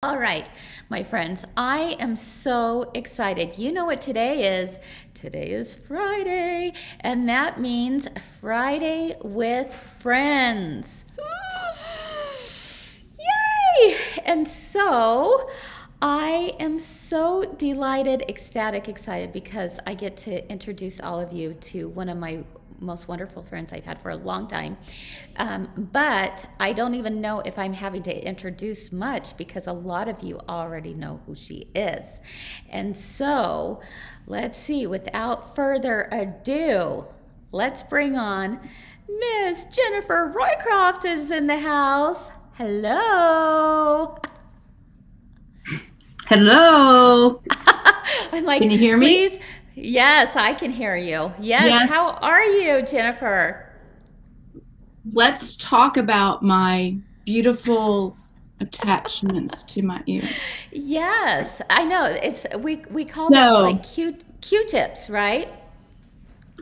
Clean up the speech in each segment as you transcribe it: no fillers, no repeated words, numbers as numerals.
All right, my friends, I am so excited. You know what today is? Today is Friday, and that means Friday with friends. Yay! And so I am so delighted, ecstatic, excited because I get to introduce all of you to one of my most wonderful friends I've had for a long time. But I don't even know if I'm having to introduce much because a lot of you already know who she is. And so let's see, without further ado, let's bring on Miss Jennifer Roycroft is in the house. Hello. Hello. I'm like, Can you hear me? please. Yes, I can hear you. Yes. Yes. How are you, Jennifer? Let's talk about my beautiful attachments to my ears. Yes, I know. We call them like So, Q-tips, right?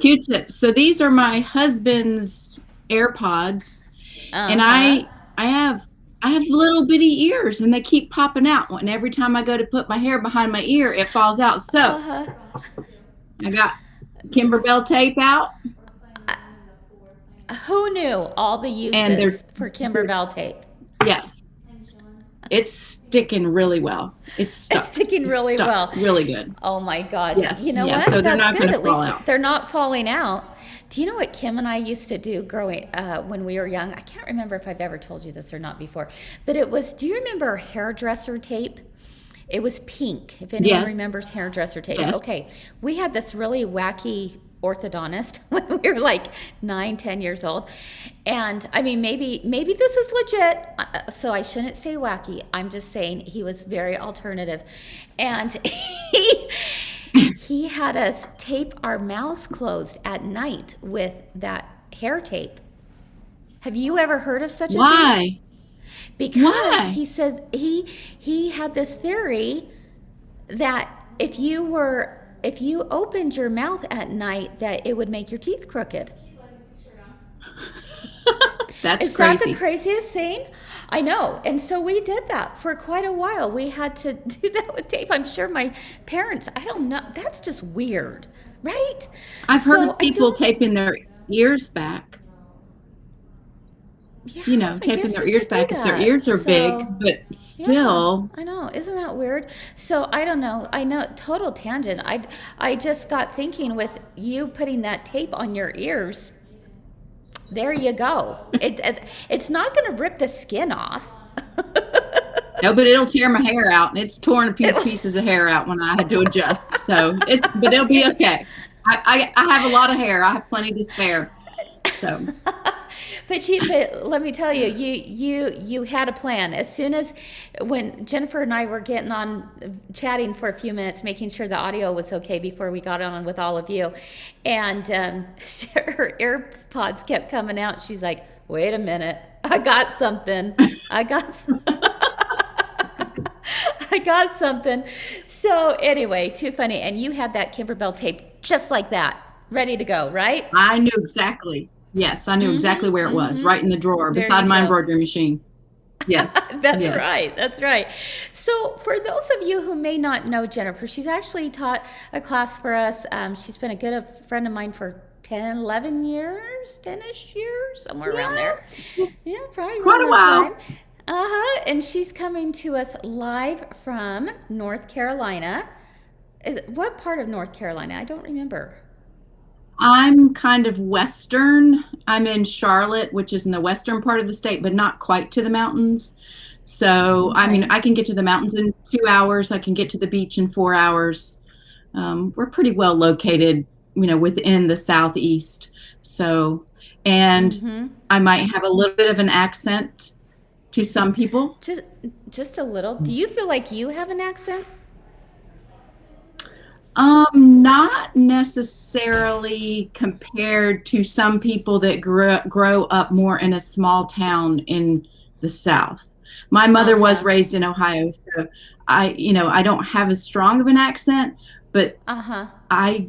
Q-tips. So these are my husband's AirPods, and Uh-huh. I have little bitty ears, and they keep popping out. And every time I go to put my hair behind my ear, it falls out. So Uh-huh. I got Kimberbell tape out, Who knew all the and uses for Kimberbell tape? yes, it's sticking really well. It's It's stuck. sticking It's really stuck well. really good. Oh my gosh. Yes, You know yes. what? So they're That's not good. going to At fall least out. they're not falling out. Do you know what Kim and I used to do growing when we were young? I can't remember if I've ever told you this or not before, but it was, do you remember hairdresser tape? It was pink, if anyone Yes, remembers hairdresser tape. yes. Okay, we had this really wacky orthodontist when we were like 9, 10 years old, and I mean maybe this is legit, so I shouldn't say wacky. I'm just saying he was very alternative, and he had us tape our mouths closed at night with that hair tape. Have you ever heard of such a thing? Why? Because Why? he said he had this theory that if you opened your mouth at night that it would make your teeth crooked. That's Is that the crazy. craziest thing? I know. And so we did that for quite a while. We had to do that with tape. I'm sure my parents, I don't know, that's just weird, right? I've heard So of I people don't, taping their ears back, yeah, I taping guess their you ears could do back if their that. ears are big, So but yeah, still, I know. Isn't that weird? So I don't know. I know, total tangent. I just got thinking with you putting that tape on your ears. There you go. It's not going to rip the skin off. no, but it'll tear my hair out, and it's torn a few It was pieces of hair out when I had to adjust. But it'll be okay. I have a lot of hair. I have plenty to spare. So, but let me tell you, you had a plan. As soon as when Jennifer and I were getting on chatting for a few minutes, making sure the audio was okay before we got on with all of you, and her AirPods kept coming out. She's like, "Wait a minute, I got something. I got." I got something. So anyway, too funny. And you had that Kimberbell tape just like that, ready to go, right? I knew exactly. Yes, I knew exactly where it was, right in the drawer There beside you my go. embroidery machine. Yes, That's yes. right. That's right. So, for those of you who may not know Jennifer, she's actually taught a class for us. She's been a good friend of mine for 10, 11 years, 10-ish years, somewhere around Yeah, there. Yeah, probably quite around a that time. while. Uh-huh. And she's coming to us live from North Carolina. What part of North Carolina? I don't remember. I'm kind of western. I'm in Charlotte, which is in the western part of the state, but not quite to the mountains. So, I mean, Okay. I can get to the mountains in 2 hours. I can get to the beach in 4 hours. We're pretty well located, within the southeast. So, and Mm-hmm. I might have a little bit of an accent to some people. Just just a little. Do you feel like you have an accent? Not necessarily compared to some people that grow up more in a small town in the South. My mother was Uh-huh. raised in Ohio, so I don't have as strong of an accent, but Uh-huh. I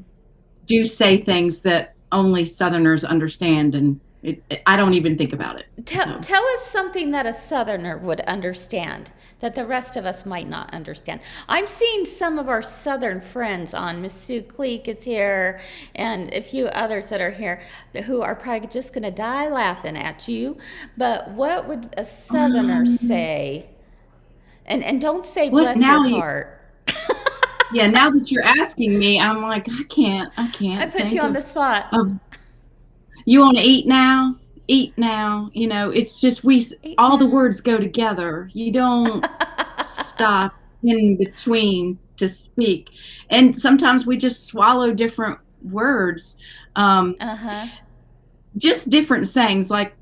do say things that only Southerners understand, and I don't even think about it. So. Tell us something that a Southerner would understand that the rest of us might not understand. I'm seeing some of our Southern friends on. Miss Sue Cleek is here, and a few others that are here who are probably just going to die laughing at you. But what would a Southerner say? And don't say What bless now? your heart. Yeah, now that you're asking me, I'm like, I can't I put think you on the spot. You want to eat now? Eat now. It's just all the words go together. You don't stop in between to speak. And sometimes we just swallow different words. Just different sayings. Like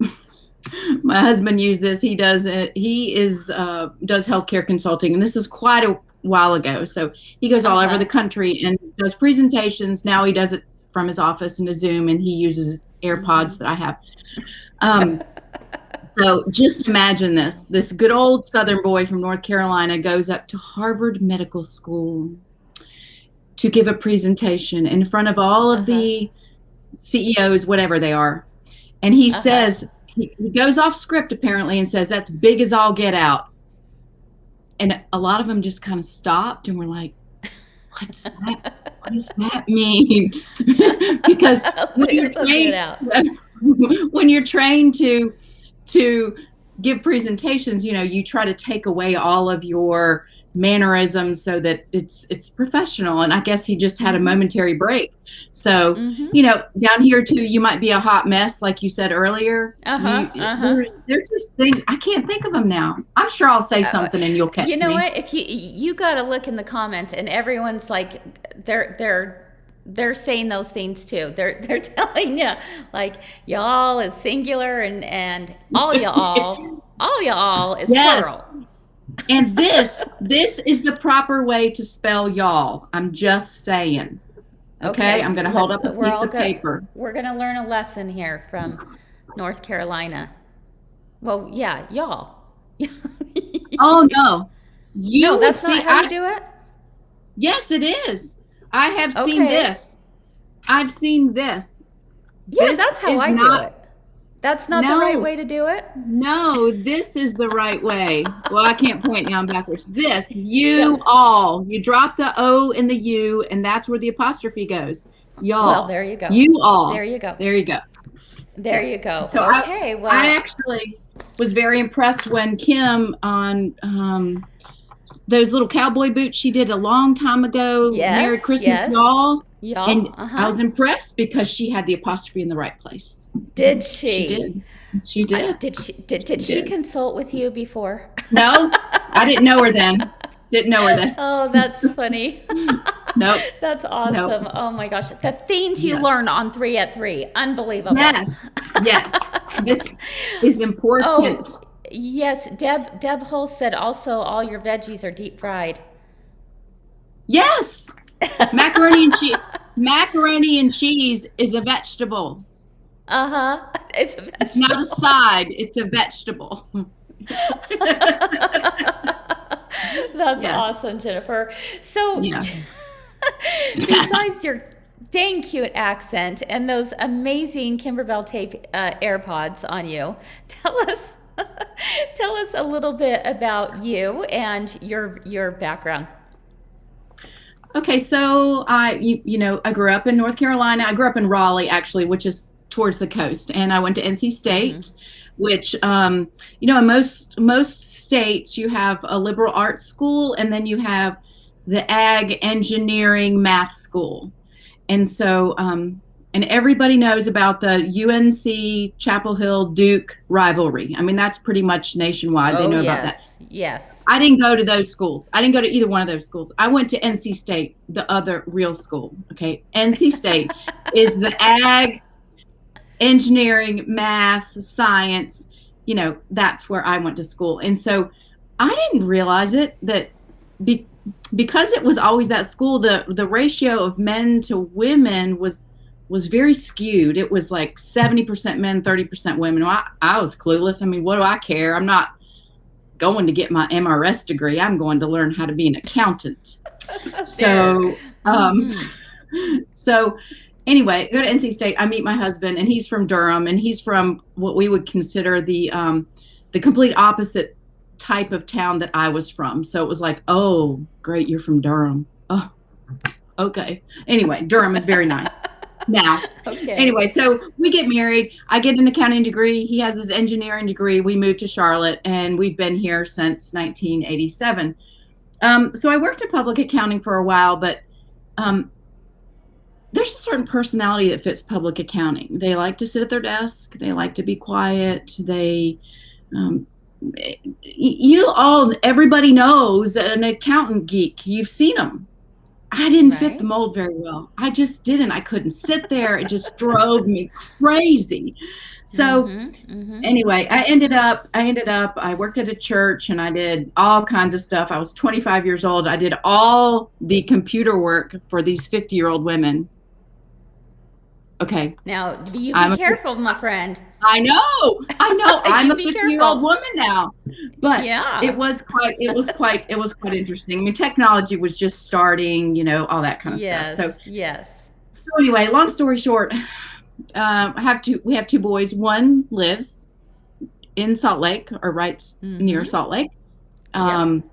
my husband used this. He does healthcare consulting, and this is quite a while ago. So he goes all over the country and does presentations. Now he does it from his office and a Zoom, and he uses AirPods that I have. So just imagine this good old Southern boy from North Carolina goes up to Harvard Medical School to give a presentation in front of all of the CEOs, whatever they are. And he says, he goes off script apparently and says, that's big as all get out. And a lot of them just kind of stopped and were like, what's that? What does that mean? Because when you're trained to give presentations, you try to take away all of your mannerisms so that it's professional. And I guess he just had a momentary break. So, down here too, you might be a hot mess, like you said earlier. There's just things, I can't think of them now. I'm sure I'll say something and you'll catch me. You know what? If you got to look in the comments, and everyone's like, they're saying those things too. They're telling you like y'all is singular and all y'all is plural. And this is the proper way to spell y'all. I'm just saying. Okay, I'm going to hold up a piece of paper. We're going to learn a lesson here from North Carolina. Well, yeah, y'all. Oh no, no, that's not how you do it. Yes, it is. I have seen this. I've seen this. Yeah, that's how I do it. That's not the right way to do it? No, this is the right way. Well, I can't point now, I'm backwards. All. You drop the O and the U, and that's where the apostrophe goes. Y'all. Well, there you go. You all. There you go. There you go. There you go. So okay, I actually was very impressed when Kim on those little cowboy boots she did a long time ago. Merry Christmas, y'all. Y'all. And I was impressed because she had the apostrophe in the right place. Did she? She did. She did. Did she consult with you before? No, I didn't know her then. Oh, that's funny. Nope. That's awesome. Nope. Oh my gosh. The things you learn on 3 at 3. Unbelievable. Yes. This is important. Oh, yes. Deb Hull said also all your veggies are deep fried. Yes. Macaroni and cheese is a vegetable. It's a vegetable. It's not a side, it's a vegetable. That's awesome, Jennifer. So besides your dang cute accent and those amazing Kimberbell tape AirPods on you, tell us a little bit about you and your background. Okay, so I grew up in North Carolina. I grew up in Raleigh, actually, which is towards the coast, and I went to NC State, which in most states you have a liberal arts school, and then you have the ag, engineering, math school, and so and everybody knows about the UNC Chapel Hill Duke rivalry. I mean, that's pretty much nationwide. They know about that. Yes. I didn't go to those schools. I didn't go to either one of those schools. I went to NC State, the other real school. Okay. NC State is the ag, engineering, math, science. That's where I went to school. And so I didn't realize it that because it was always that school, the ratio of men to women was very skewed. It was like 70% men, 30% women. I was clueless. I mean, what do I care? I'm not going to get my MRS degree. I'm going to learn how to be an accountant. So Anyway, go to NC State. I meet my husband, and he's from Durham, and he's from what we would consider the complete opposite type of town that I was from. So it was like, oh, great, you're from Durham. Oh, okay. Anyway, Durham is very nice. Now, Okay. anyway, so we get married. I get an accounting degree. He has his engineering degree. We moved to Charlotte, and we've been here since 1987. So I worked in public accounting for a while, but there's a certain personality that fits public accounting. They like to sit at their desk. They like to be quiet. Everybody knows an accountant geek. You've seen them. I didn't fit the mold very well. I just didn't. I couldn't sit there. It just drove me crazy. So anyway, I worked at a church, and I did all kinds of stuff. I was 25 years old. I did all the computer work for these 50-year-old women. Okay. Now, you be careful, my friend. I know. I'm a 50-year-old woman now, but yeah, it was quite interesting. I mean, technology was just starting, all that kind of stuff. So yes. So anyway, long story short, we have two boys. One lives in Salt Lake, or right near Salt Lake. The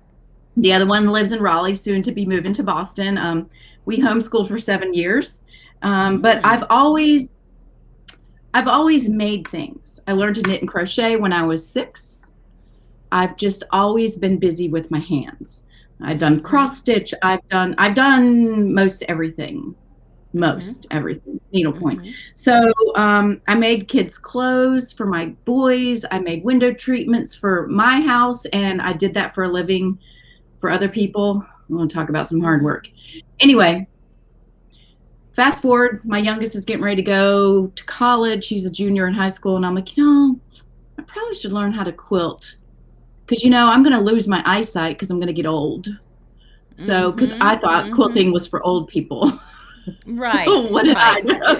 other one lives in Raleigh, soon to be moving to Boston. We homeschooled for 7 years. But I've always made things. I learned to knit and crochet when I was 6. I've just always been busy with my hands. I've done cross stitch. I've done most everything, needlepoint. So I made kids' clothes for my boys. I made window treatments for my house, and I did that for a living for other people. I want to talk about some hard work. Anyway. Fast forward, my youngest is getting ready to go to college. He's a junior in high school. And I'm like, I probably should learn how to quilt. Because, I'm going to lose my eyesight because I'm going to get old. So, because I thought quilting was for old people. Right. What did I know?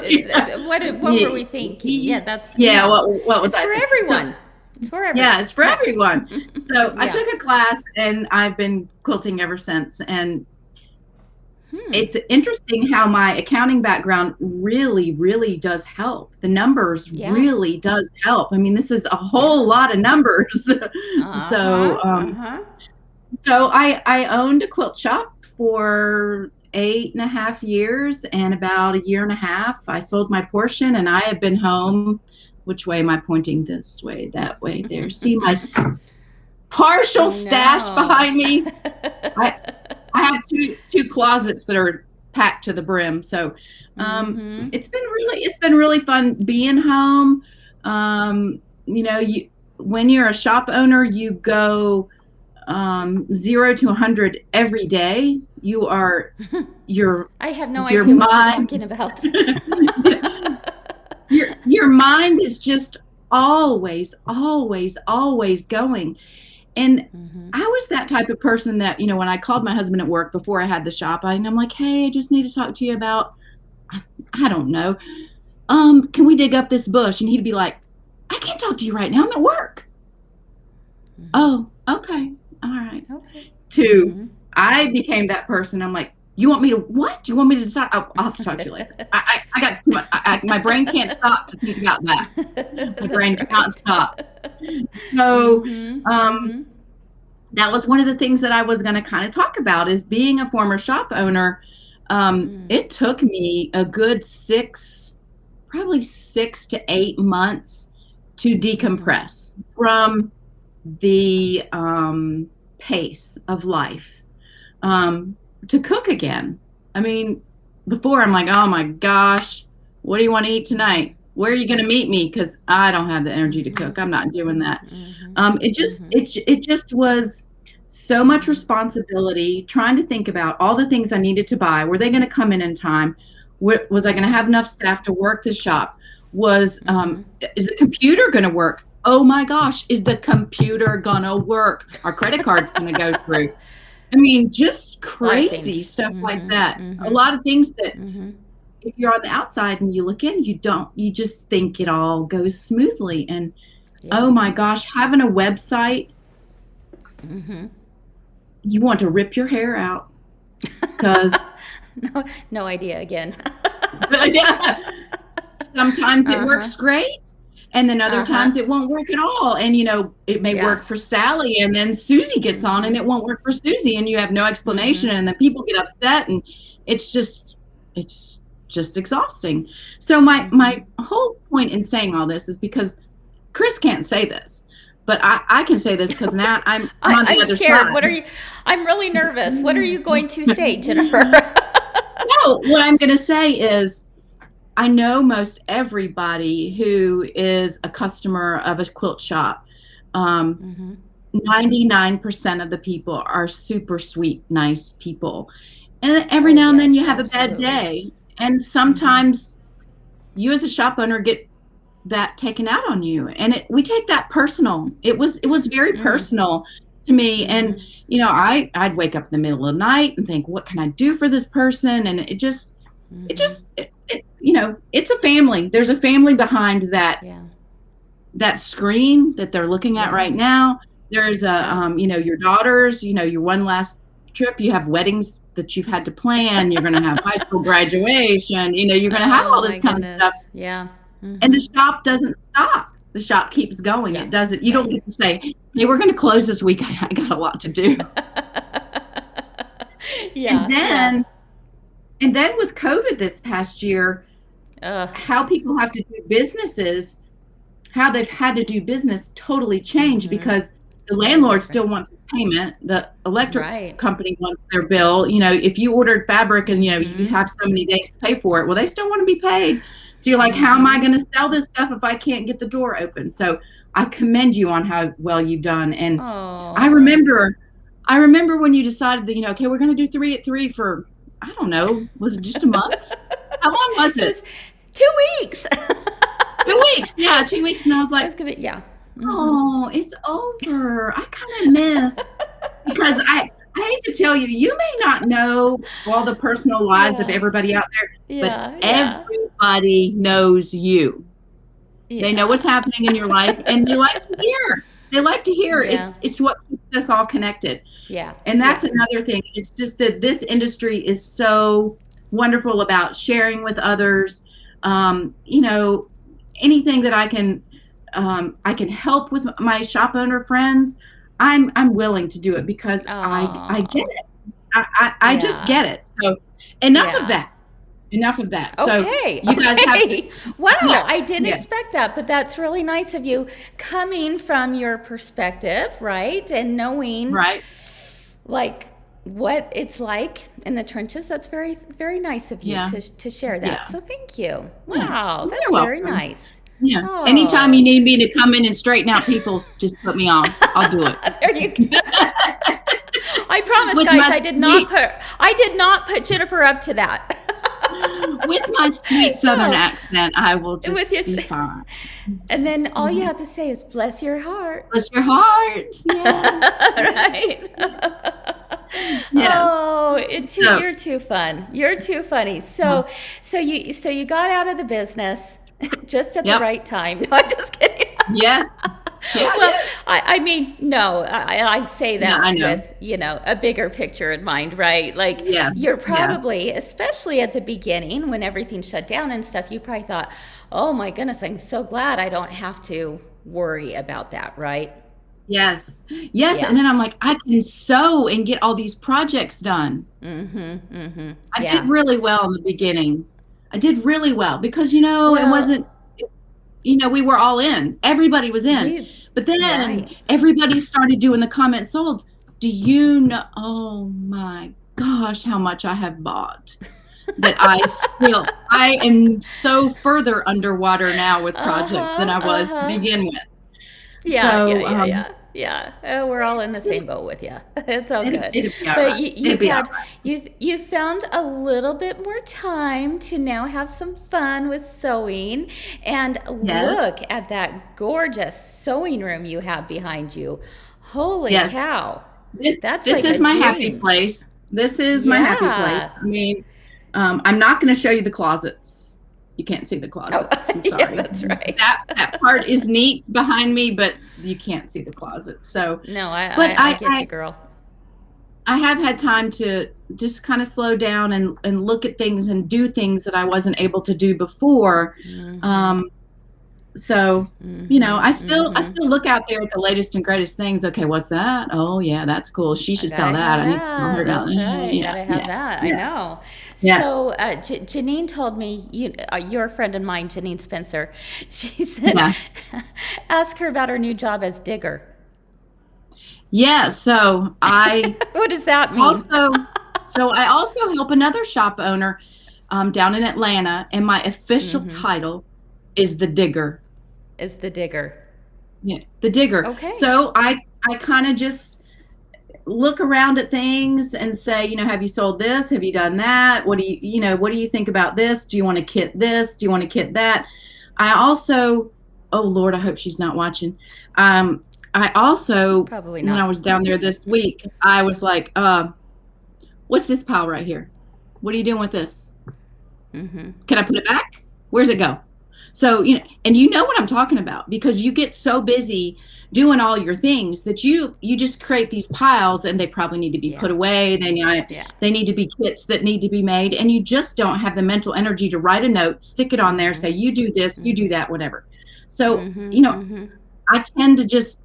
What were we thinking? Yeah, that's... Yeah, what was it's I for thinking? everyone. It's for everyone. Yeah, it's for everyone. So I took a class, and I've been quilting ever since. And it's interesting how my accounting background really, really does help. The numbers really does help. I mean, this is a whole lot of numbers. So I owned a quilt shop for 8.5 years, and about 1.5 years, I sold my portion, and I have been home. Which way am I pointing? This way, that way, there. See my partial stash behind me? I have two closets that are packed to the brim. So it's been really fun being home. When you're a shop owner, you go 0 to 100 every day. I have no idea what you're talking about. your mind is just always going. And I was that type of person that, when I called my husband at work before I had the shop, and I'm like, hey, I just need to talk to you about, I don't know, can we dig up this bush? And he'd be like, I can't talk to you right now. I'm at work. Oh, okay. All right. Okay. I became that person. I'm like, you want me to what? Do you want me to decide? I'll have to talk to you later. I got too much. My brain can't stop to think about that. My brain cannot stop. So that was one of the things that I was going to kind of talk about, is being a former shop owner. It took me a good 6 to 8 months to decompress from the pace of life, to cook again. I mean, before I'm like, oh my gosh, what do you want to eat tonight? Where are you going to meet me? Because I don't have the energy to cook. I'm not doing that. It just was so much responsibility, trying to think about all the things I needed to buy. Were they going to come in time? Was I going to have enough staff to work the shop? Is the computer going to work? Oh my gosh, is the computer going to work? Our credit card's going to go through. I mean, just crazy stuff like that. A lot of things that if you're on the outside and you look in, you just think it all goes smoothly. And oh my gosh, having a website, you want to rip your hair out because no idea again. Yeah. Sometimes it Uh-huh. works great, and then other Uh-huh. times it won't work at all. And it may Yeah. work for Sally, and then Susie gets on and Mm-hmm. it won't work for Susie, and you have no explanation, Mm-hmm. and then people get upset, and it's just it's just exhausting. So my Mm-hmm. whole point in saying all this is because Chris can't say this, but I can say this because now I'm on the I'm other scared. side. What are you? I'm really nervous. What are you going to say, Jennifer? No, what I'm going to say is I know most everybody who is a customer of a quilt shop. Um, Mm-hmm. 99% of the people are super sweet, nice people. And every Oh, now and then you yes, have a bad absolutely. day. And Mm-hmm. sometimes you as a shop owner get that taken out on you. And we take that personal. It was very Mm. personal to me. And Mm-hmm. I'd wake up in the middle of the night and think, what can I do for this person? And it Mm-hmm. just it's a family. There's a family behind Yeah. that screen that they're looking at Yeah. right now. There's Yeah. your daughters, your one last trip. You have weddings that you've had to plan. You're going to have high school graduation. You're going to have Oh all my this kind of stuff. goodness. Yeah. And the Mm-hmm. shop doesn't stop. The shop keeps going. Yeah. It doesn't. You don't Right. get to say, "Hey, we're going to close this week. I got a lot to do." And Yeah. Yeah. then, and then with COVID this past year, Ugh. how people have to do businesses, how they've had to do business totally changed Mm-hmm. because the Very landlord different. still wants his payment. The electric Right. company wants their bill. If you ordered fabric and you Mm-hmm. have so many days to pay for it, well, they still want to be paid. So you're like, how am I Mm-hmm. going to sell this stuff if I can't get the door open? So I commend you on how well you've done. And I Oh. remember, I remember when you decided that, okay, we're going to do 3 at 3 for, I don't know, was it just a month? How long was It it? was 2 weeks. 2 weeks. Yeah, 2 weeks. And I was I like, was gonna, yeah. Mm-hmm. oh, it's over. I kind of miss because I hate to tell you, you may not know all the personal lives of Yeah. everybody out there, but Yeah. Yeah. everybody knows you. They know Yeah. what's happening in your life, and they like to hear. They like to hear. Yeah. It's what keeps us all connected. Yeah. And that's Yeah. another thing. It's just that this industry is so wonderful about sharing with others. You know, anything that I can help with my shop owner friends. I'm willing to do it because I get Oh. it. I just Yeah. get it. So enough of Yeah. that. Enough of that. So Okay. you guys have to, Okay. Wow. yeah, I didn't yeah, expect that, but that's really nice of you coming from your perspective, right? And knowing right, like what it's like in the trenches. That's very, very nice of you yeah, to share that. yeah, So thank you. yeah. Wow. That's You're very welcome. nice. Yeah. Anytime you Oh. need me to come in and straighten out people, just put me on. I'll do it. There you go. I promise, With guys, my sweet, I did not put Jennifer up to that. with my sweet Southern Oh, accent, I will with just your, be fine. and then all you have to say is bless your heart. Bless your heart. Yes. Right? Yes. Oh, So, you're too fun. You're too funny. uh, So you got out of the business just at the yep. right time. No, I'm just kidding. Yes. Yeah, I Well, did. I mean, no, I say Yeah, I that know. with, a bigger picture in mind, right? Like, Yeah. you're Yeah. probably, especially at the beginning when everything shut down and stuff, you probably thought, oh my goodness, I'm so glad I don't have to worry about that, right? Yes. Yes. Yeah. And then I'm like, I can sew and get all these projects done. Mm-hmm. Mm-hmm. I did Yeah. really well in the beginning. I did really well because, it Well, wasn't, we were all in. Everybody was in. you've, But then right. everybody started doing the comment sold. Do you know? Oh my gosh, how much I have bought. That I am so further underwater now with projects than Uh-huh. I was to Uh-huh. begin with. Yeah, yeah, So, yeah, yeah, yeah. We're all in the same boat with you. It's all good. it'll be all But right. It'll be all right. you've found a little bit more time to now have some fun with sewing. And Yes. look at that gorgeous sewing room you have behind you. Holy Yes. cow. This That's this like a is my happy dream. place. This is my happy place. Yeah. I mean, I'm not going to show you the closets. You can't see the Oh, closets. I'm yeah, sorry. that's right. That part is neat behind me, but you can't see the closets. So, No, but I get you, girl. I have had time to just kind of slow down and look at things and do things that I wasn't able to do before. So, I still look out there at the latest and greatest things. Okay, what's that? Oh yeah, that's cool. She should sell that. I need to tell her about That's that. right. Gotta have that. I know. Yeah. So Janine told me, you're a friend of mine, Janine Spencer. She said, ask her about her new job as digger. Yeah. So What does that mean? I also help another shop owner down in Atlanta, and my official title is the digger. Is the digger. Yeah, the digger. Okay. So I kind of just look around at things and say, have you sold this? Have you done that? What do you think about this? Do you want to kit this? Do you want to kit that? I also, oh Lord, I hope she's not watching. I also, probably not. When I was down there this week, I was like, what's this pile right here? What are you doing with this? Can I put it back? Where's it go? So, and you know what I'm talking about, because you get so busy doing all your things that you just create these piles, and they probably need to be put away. They need to be kits that need to be made, and you just don't have the mental energy to write a note, stick it on there, say, you do this, you do that, whatever. So, I tend to just,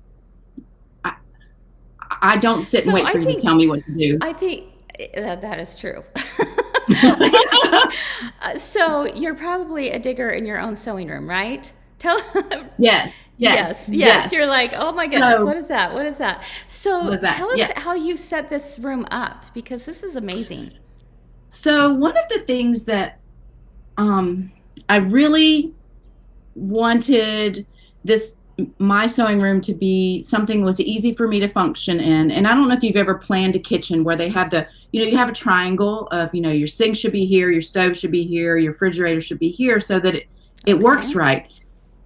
I don't sit and wait for you to tell me what to do. I think that is true. So you're probably a digger in your own sewing room, right? Yes. You're like, oh my goodness, what is that? So tell us how you set this room up, because this is amazing. So one of the things that I really wanted my sewing room to be something was easy for me to function in. And I don't know if you've ever planned a kitchen where they have you have a triangle of, your sink should be here, your stove should be here, your refrigerator should be here, so that it works right.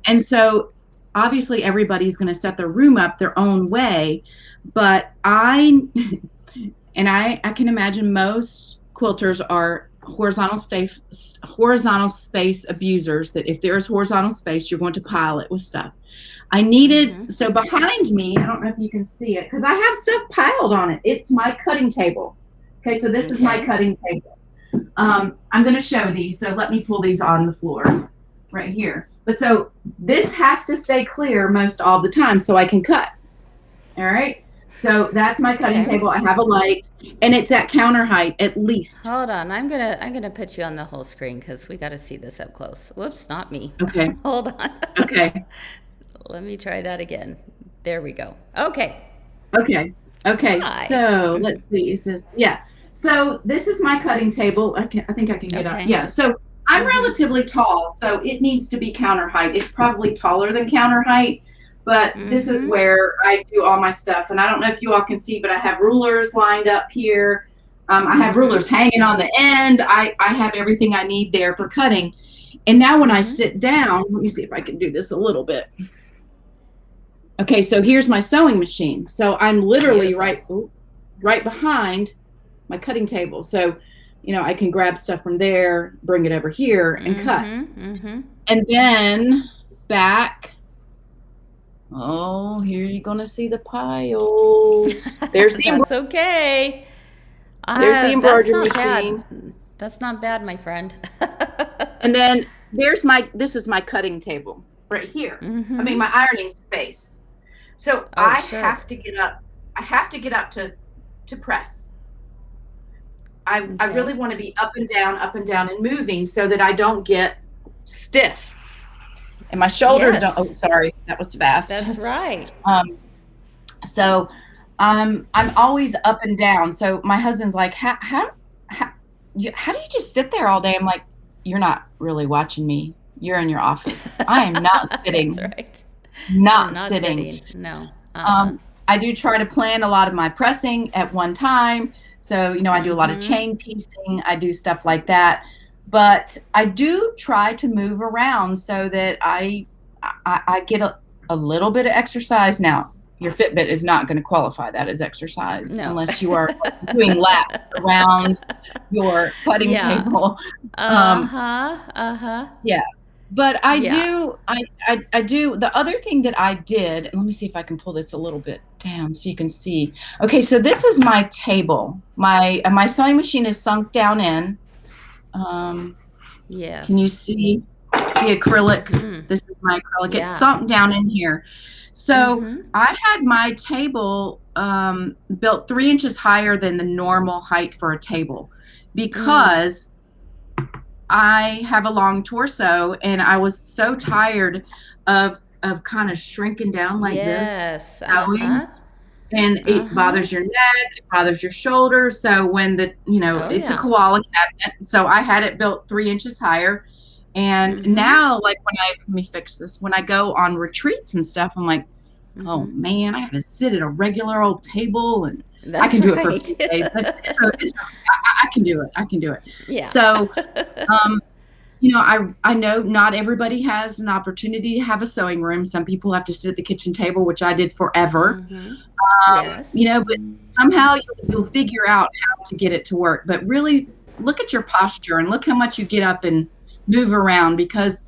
And so obviously everybody's going to set their room up their own way, but I can imagine most quilters are horizontal space abusers, that if there's horizontal space, you're going to pile it with stuff. I needed, so behind me, I don't know if you can see it, because I have stuff piled on it. It's my cutting table. Okay, so this is my cutting table. I'm going to show these, so let me pull these on the floor right here. But so this has to stay clear most all the time so I can cut. All right, so that's my cutting table. I have a light, and it's at counter height at least. Hold on, I'm gonna put you on the whole screen because we got to see this up close. Whoops, not me. Okay. Hold on. Okay. Let me try that again. There we go. Okay. Hi. So let's see. So this is my cutting table. I think I can get up. Yeah. So I'm relatively tall, so it needs to be counter height. It's probably taller than counter height, but this is where I do all my stuff. And I don't know if you all can see, but I have rulers lined up here. I have rulers hanging on the end. I have everything I need there for cutting. And now when I sit down, let me see if I can do this a little bit. Okay, so here's my sewing machine. So I'm literally right behind my cutting table. So, I can grab stuff from there, bring it over here, and cut. And then back. Oh, here you're going to see the piles. There's the That's okay. There's the embroidery machine. Bad. That's not bad, my friend. And then this is my cutting table right here. I mean, my ironing space. So I have to get up. I have to get up to press. I really want to be up and down and moving so that I don't get stiff. And my shoulders don't, oh, sorry, that was fast. That's right. So I'm always up and down. So my husband's like, how do you just sit there all day? I'm like, you're not really watching me. You're in your office. I am not sitting. That's right. Not sitting. No. I do try to plan a lot of my pressing at one time. So, I do a lot of chain piecing. I do stuff like that. But I do try to move around so that I get a little bit of exercise. Now, your Fitbit is not going to qualify that as exercise unless you are doing laps around your cutting table. Yeah. But I Yeah. do, I do. The other thing that I did, and let me see if I can pull this a little bit down so you can see. Okay, so this is my table. My sewing machine is sunk down in. Um, can you Yes. see the acrylic? Mm-hmm. This is my acrylic. It's Yeah. sunk down in here. So Mm-hmm. I had my table built 3 inches higher than the normal height for a table Mm. because I have a long torso and I was so tired of kind of shrinking down like this, Yes. sewing, Uh-huh. and it Uh-huh. bothers your neck, it bothers your shoulders. So when Oh it's a yeah. koala cabinet. So I had it built 3 inches higher. And Mm-hmm. now, like let me fix this. When I go on retreats and stuff, I'm like, oh Mm-hmm. man, I have to sit at a regular old table and I That's can do it for a right. few days. I can do it. I can do it. Yeah. So, um, I know not everybody has an opportunity to have a sewing room. Some people have to sit at the kitchen table, which I did forever. Mm-hmm. Yes. But somehow you'll figure out how to get it to work. But really look at your posture and look how much you get up and move around because,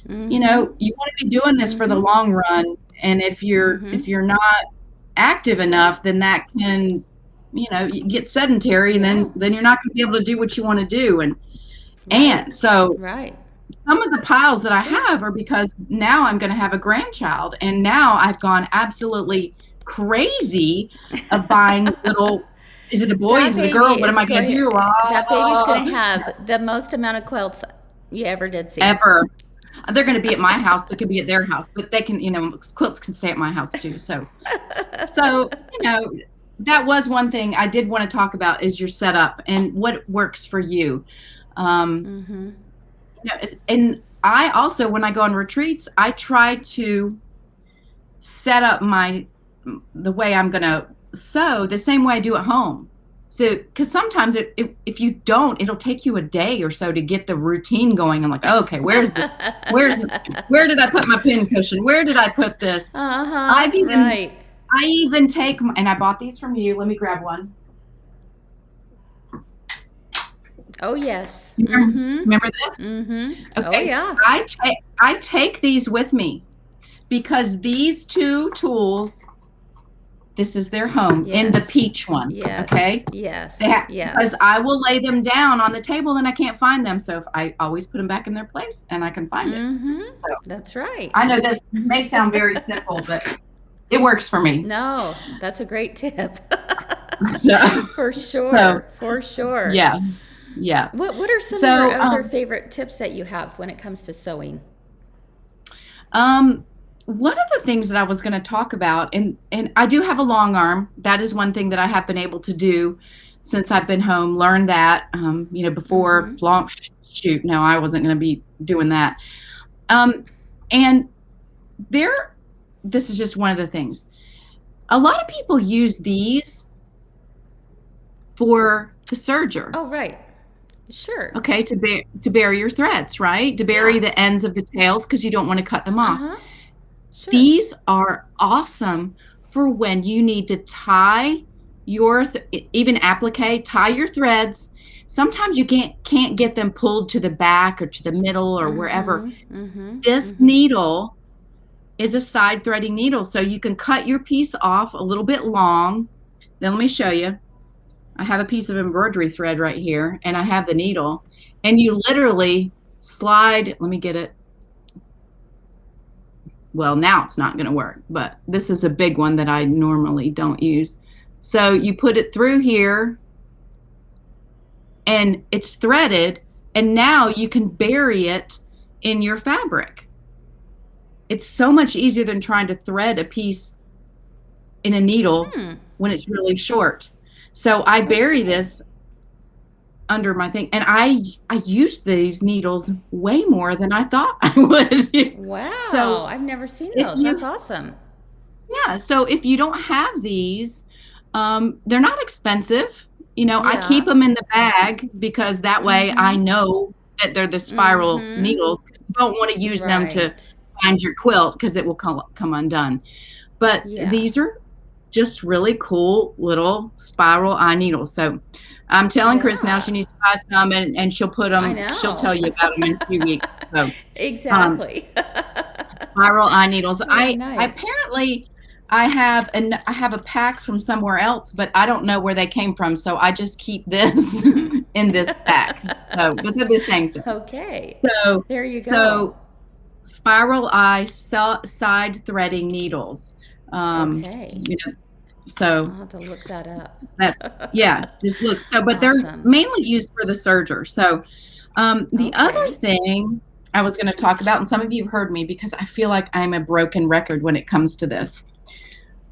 Mm-hmm. you want to be doing this for the Mm-hmm. long run. And Mm-hmm. if you're not active Yeah. enough, then that can, you get sedentary and Yeah. then you're not going to be able to do what you want to do. And Right. so Right. some of the piles that It's I true. have are because now I'm going to have a grandchild, and now I've gone absolutely crazy of buying little. Is it a boy? That Is it a baby girl? What am is I going to going. do? That baby's going to have the most amount of quilts you ever did see. Ever. They're going to be at my house. They could be at their house, but they can, quilts can stay at my house too. So that was one thing I did want to talk about is your setup and what works for you. Um, Mm-hmm. and I also, when I go on retreats, I try to set up the way I'm going to sew the same way I do at home. So, because sometimes if you don't, it'll take you a day or so to get the routine going. I'm like, oh, okay, where did I put my pin cushion? Where did I put this? Uh-huh. I've even, Right. I even take, and I bought these from you. Let me grab one. Oh yes. You Mm-hmm. remember this? Mm-hmm. Oh Okay, yeah. I take these with me because these two tools, this is their home in the Yes. peach one. Yes. Okay, Yes. because Yes. I will lay them down on the table and I can't find them. So if I always put them back in their place and I can find it. Mm-hmm. So That's right. I know this may sound very simple, but it works for me. No, that's a great tip. So For so sure. For sure. yeah, yeah. What are some of your So other favorite tips that you have when it comes to sewing? Um, one of the things that I was going to talk about, and I do have a long arm. That is one thing that I have been able to do since I've been home. Learn that, before Mm-hmm. long shoot. No, I wasn't going to be doing that. Um, and there, this is just one of the things. A lot of people use these for the serger. Oh, right. Sure. Okay, to bury your threads, right? To bury Yeah. the ends of the tails because you don't want to cut them off. Uh-huh. Sure. These are awesome for when you need to tie your even applique, tie your threads. Sometimes you can't get them pulled to the back or to the middle or wherever. Mm-hmm. Mm-hmm. This Mm-hmm. needle is a side threading needle, so you can cut your piece off a little bit long. Then let me show you. I have a piece of embroidery thread right here, and I have the needle, and you literally slide. Let me get it. Well, now it's not going to work, but this is a big one that I normally don't use. So you put it through here and it's threaded, and now you can bury it in your fabric. It's so much easier than trying to thread a piece in a needle Hmm. when it's really short. So I bury Okay. this under my thing, and I use these needles way more than I thought I would. Wow. So I've never seen if those. That's you awesome. Yeah, so if you don't have these, they're not expensive. I keep Yeah. them in the bag because that way I Mm-hmm. know that they're the spiral Mm-hmm. needles. You don't want to use them to Right. bind your quilt because it will come undone. But Yeah. these are just really cool little spiral eye needles. So I'm telling Chris now Yeah. she needs to buy some, and she'll I she'll know. tell you about them in a few weeks. So Exactly. spiral eye needles. Very I nice. apparently I have a pack from somewhere else, but I don't know where they came from. So I just keep this in this pack. So, but they're the same thing. Okay. So, There you go. so spiral eye side threading needles. Okay. You know, so I'll have to look that up. that's yeah. Just look. So, but they're Awesome. mainly used for the serger. So, the other Okay. thing I was going to talk about, and some of you have heard me because I feel like I'm a broken record when it comes to this.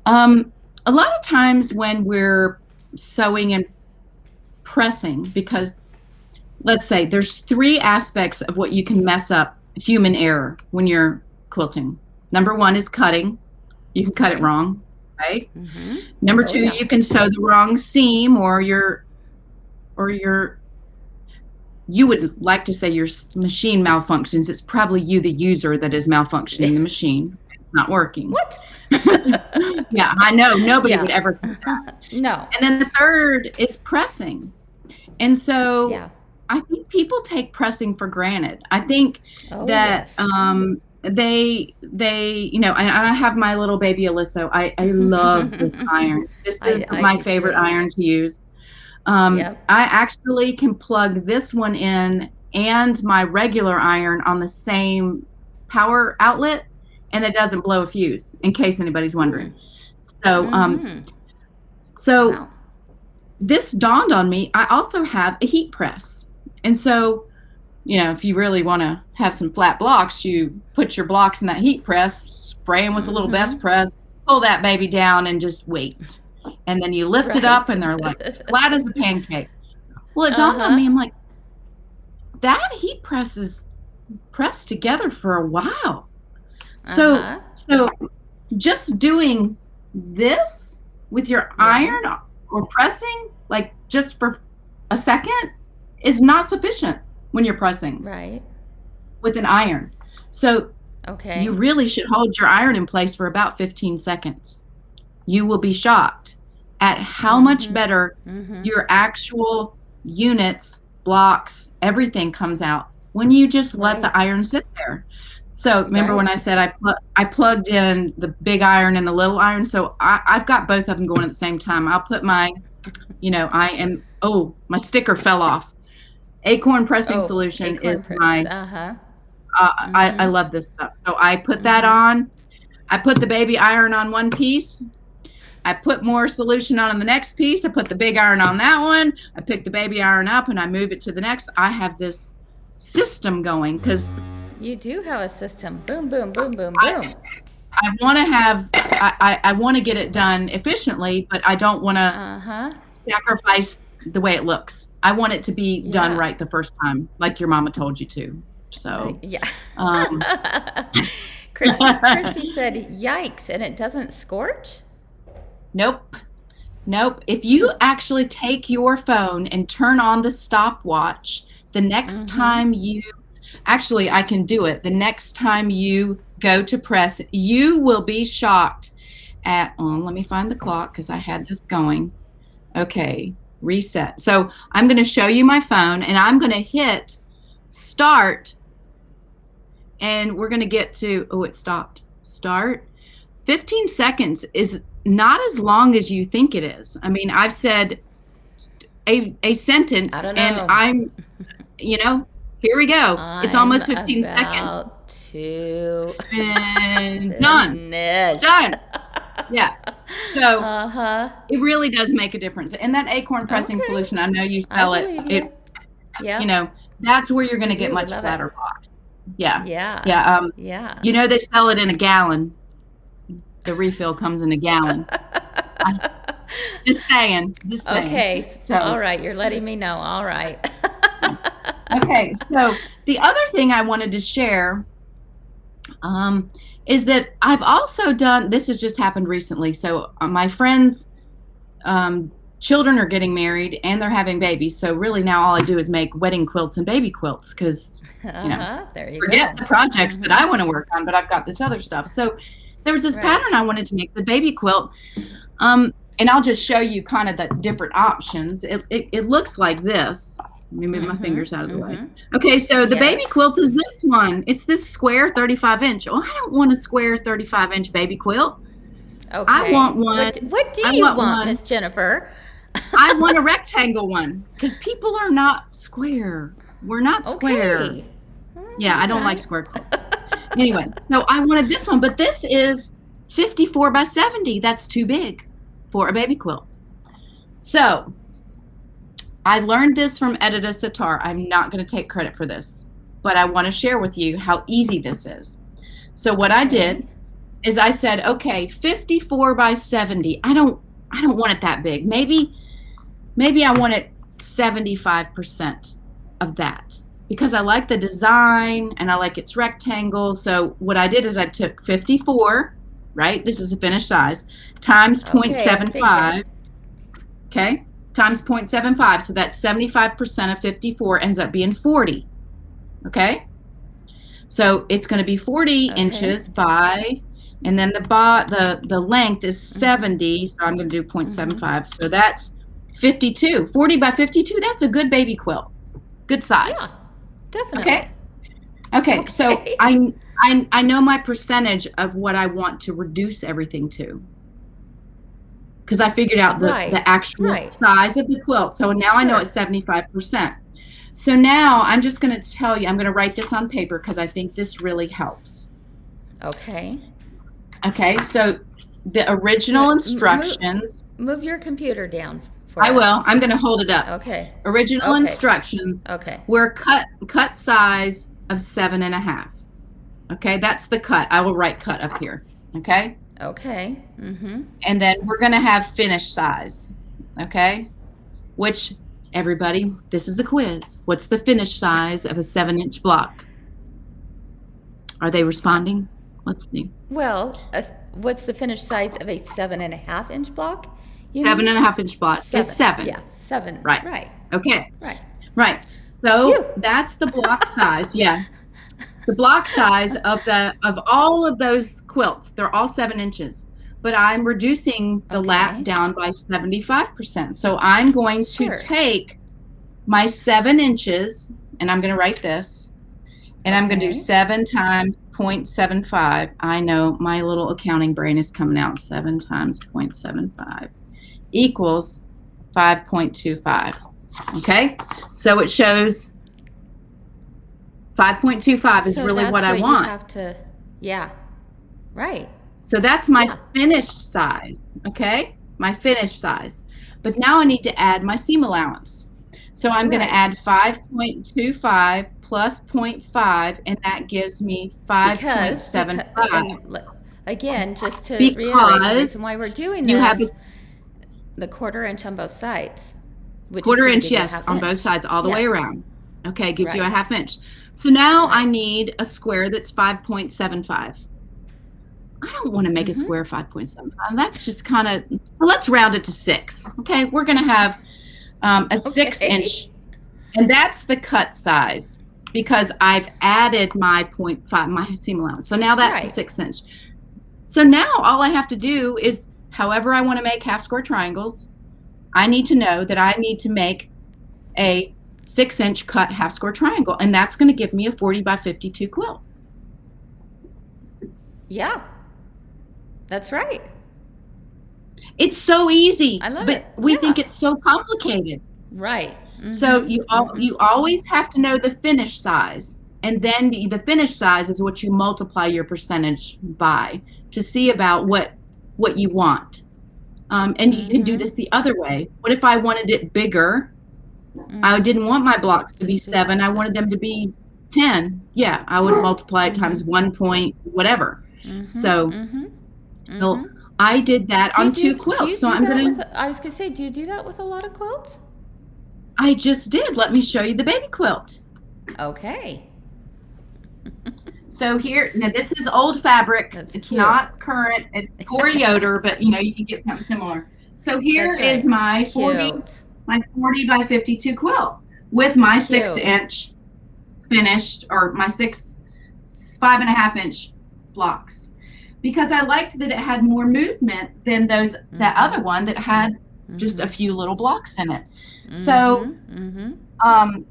A lot of times when we're sewing and pressing, because let's say there's 3 aspects of what you can mess up, human error, when you're quilting. Number 1 is cutting. You can cut it Okay. wrong, right? Mm-hmm. Number Oh, 2, yeah. you can sew the wrong seam, or you would like to say your machine malfunctions. It's probably you, the user, that is malfunctioning the machine. It's not working. What? Yeah, I know. Nobody Yeah. would ever do that. No. And then the third is pressing. And so Yeah. I think people take pressing for granted. I think Oh, that yes. they and I have my little baby Alyssa. I love this iron. This is I my do favorite too. iron to use. Yep. I actually can plug this one in and my regular iron on the same power outlet, and it doesn't blow a fuse, in case anybody's wondering. So, Mm-hmm. so Wow. this dawned on me. I also have a heat press, and so if you really want to have some flat blocks, you put your blocks in that heat press, spray them with a little best press, pull that baby down, and just wait. And then you lift it up, and they're like flat as a pancake. Well, it dawned on me. I'm like, that heat press is pressed together for a while. So just doing this with your iron or pressing, like just for a second, is not sufficient when you're pressing Right. with an iron. So Okay. you really should hold your iron in place for about 15 seconds. You will be shocked at how much better your actual units, blocks, everything comes out when you just let the iron sit there. So remember when I said I plugged in the big iron and the little iron? So I've got both of them going at the same time. I'll put my, my sticker fell off. Acorn pressing solution is my, I love this stuff. So I put that on. I put the baby iron on one piece. I put more solution on the next piece. I put the big iron on that one. I pick the baby iron up and I move it to the next. I have this system going because you do have a system. Boom, boom, boom, boom, boom. I want to I want to get it done efficiently, but I don't want to sacrifice the way it looks. I want it to be done right the first time, like your mama told you to. So Christy said, "Yikes!" and it doesn't scorch. Nope. If you actually take your phone and turn on the stopwatch, the next time I can do it. The next time you go to press, you will be shocked at, let me find the clock because I had this going. Okay, reset. So I'm going to show you my phone and I'm going to hit start and we're going to get to, it stopped. Start. 15 seconds is not as long as you think it is. I mean, I've said a sentence and I'm, here we go. It's almost 15 seconds. Done. Yeah. So it really does make a difference. And that acorn pressing solution, I know you sell it. That's where you're going to get much flatter blocks. Yeah. They sell it in a gallon. The refill comes in a gallon. Just saying. Okay. So, all right. You're letting me know. All right. Okay. So the other thing I wanted to share is that I've also done, this has just happened recently. So my friends' children are getting married and they're having babies. So really now all I do is make wedding quilts and baby quilts because, there you forget go. the projects that I want to work on, but I've got this other stuff. So there was this pattern I wanted to make, the baby quilt. And I'll just show you kind of the different options. It looks like this. Let me move my fingers out of the way. Mm-hmm. Okay, so the baby Yes. quilt is this one. It's this square 35-inch. Oh, I don't want a square 35-inch baby quilt. Okay. I want one. What do I you want want, one. Miss Jennifer? I want a rectangle one because people are not square. We're not square. Okay. Yeah, I don't like square quilt. Anyway, so I wanted this one, but this is 54 by 70. That's too big for a baby quilt. So I learned this from Edita Sitar. I'm not going to take credit for this, but I want to share with you how easy this is. So what I did is I said, okay, 54 by 70. I don't want it that big. Maybe I want it 75% of that because I like the design and I like its rectangle. So what I did is I took 54, right? This is a finished size, times 0.75. Okay, times 0.75. So that's 75% of 54 ends up being 40. Okay, so it's going to be 40 inches by, and then the length is 70. So I'm going to do 0.75. So that's 52. 40 by 52. That's a good baby quilt. Good size. Yeah, definitely. Okay. So I know my percentage of what I want to reduce everything to, because I figured out the actual size of the quilt. So now I know it's 75%. So now I'm just going to tell you, I'm going to write this on paper because I think this really helps. Okay. Okay, so the original instructions. Move your computer down. I will. I'm going to hold it up. Okay. Original instructions. Okay. Were cut size of 7.5. Okay, that's the cut. I will write cut up here. Okay. Okay. And then we're going to have finished size. Okay, which everybody, this is a quiz. What's the finished size of a 7-inch block? Are they responding? Let's see. Well, what's the finished size of a 7.5-inch block? 7.5-inch block is 7. Yeah, 7. Right. Right. Okay. Right. So that's the block size. Yeah. The block size of all of those quilts. They're all 7 inches, but I'm reducing the lap down by 75%. So I'm going to take my 7 inches, and I'm going to write this, and I'm going to do 7 times 0.75. I know my little accounting brain is coming out. 7 times 0.75 equals 5.25. Okay, so it shows 5.25 is really what I want. You have to, yeah, right. So that's my finished size. Okay, my finished size. But now I need to add my seam allowance. So I'm going to add 5.25 plus 0.5, and that gives me 5.75. Again, just to reiterate, the reason why we're doing this, you have the 1/4 inch on both sides. Which 1/4 inch, yes, on both sides, all the way around. Okay, gives you a 1/2 inch. So now I need a square that's 5.75. I don't want to make a square 5.75. That's just kind of, so let's round it to 6. Okay, we're going to have a 6 inch, and that's the cut size because I've added my 0.5, my seam allowance. So now that's a 6 inch. So now all I have to do is, however I want to make half square triangles, I need to know that I need to make a 6 inch cut half square triangle, and that's going to give me a 40 by 52 quilt. Yeah, that's right. It's so easy, I love but it. We think it's so complicated. Right. So you always have to know the finish size, and then the finish size is what you multiply your percentage by to see about what you want. And you can do this the other way. What if I wanted it bigger? I didn't want my blocks to be 7. I wanted them to be 10. Yeah, I would multiply it times 1 point whatever. So I did that on 2 quilts. So I was going to say, do you do that with a lot of quilts? I just did. Let me show you the baby quilt. Okay. So here, now this is old fabric. It's not current. It's Corey Yoder, but you can get something similar. So here is my 40 by 52 quilt with my 6 inch finished, or my 5.5 inch blocks, because I liked that it had more movement than that other one that had just a few little blocks in it. So Mm-hmm.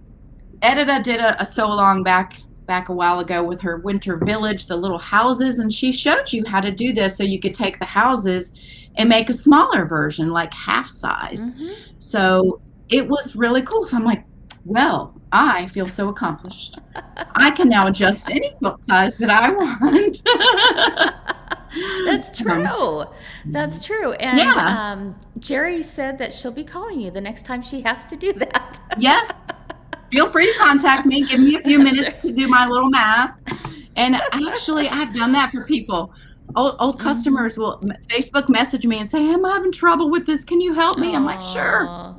Edita did a sew along back a while ago with her winter village, the little houses, and she showed you how to do this so you could take the houses and make a smaller version, like half size. Mm-hmm. So it was really cool. So I'm like, well, I feel so accomplished. I can now adjust any quilt size that I want. That's true. That's true. And Yeah. Jerry said that she'll be calling you the next time she has to do that. Yes. Feel free to contact me. Give me a few minutes to do my little math. And actually, I've done that for people. Old customers will Facebook message me and say, I'm having trouble with this. Can you help me? I'm like, sure. Aw.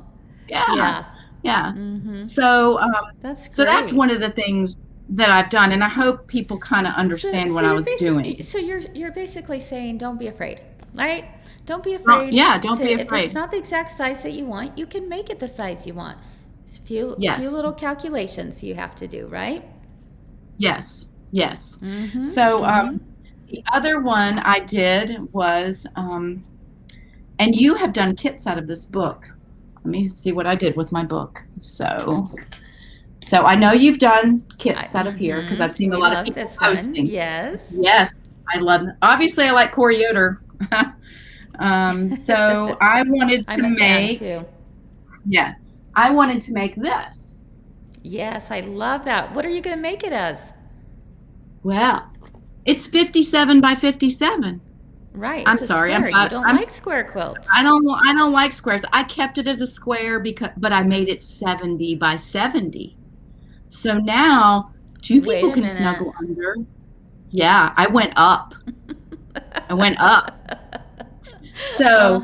Yeah. Yeah. Mm-hmm. So, That's great. so that's one of the things that I've done. And I hope people kind of understand what I was doing. So you're basically saying, don't be afraid, right? Don't be afraid. Don't be If afraid. it's not the exact size that you want, you can make it the size you want. It's a few Yes. little calculations you have to do, right? Yes. Yes. Mm-hmm. So, the other one I did was, and you have done kits out of this book. Let me see what I did with my book. So I know you've done kits out of here because I've seen a lot of people posting. Yes. Yes, I love. Obviously, I like Corey Yoder. So I wanted I'm to a fan make. too. Yeah, I wanted to make this. Yes, I love that. What are you going to make it as? Well, it's 57 by 57. Right. I'm it's a sorry, square. You don't like square quilts. I don't like squares. I kept it as a square but I made it 70 by 70. So now two Wait people a can minute. snuggle under. Yeah, I went up. So,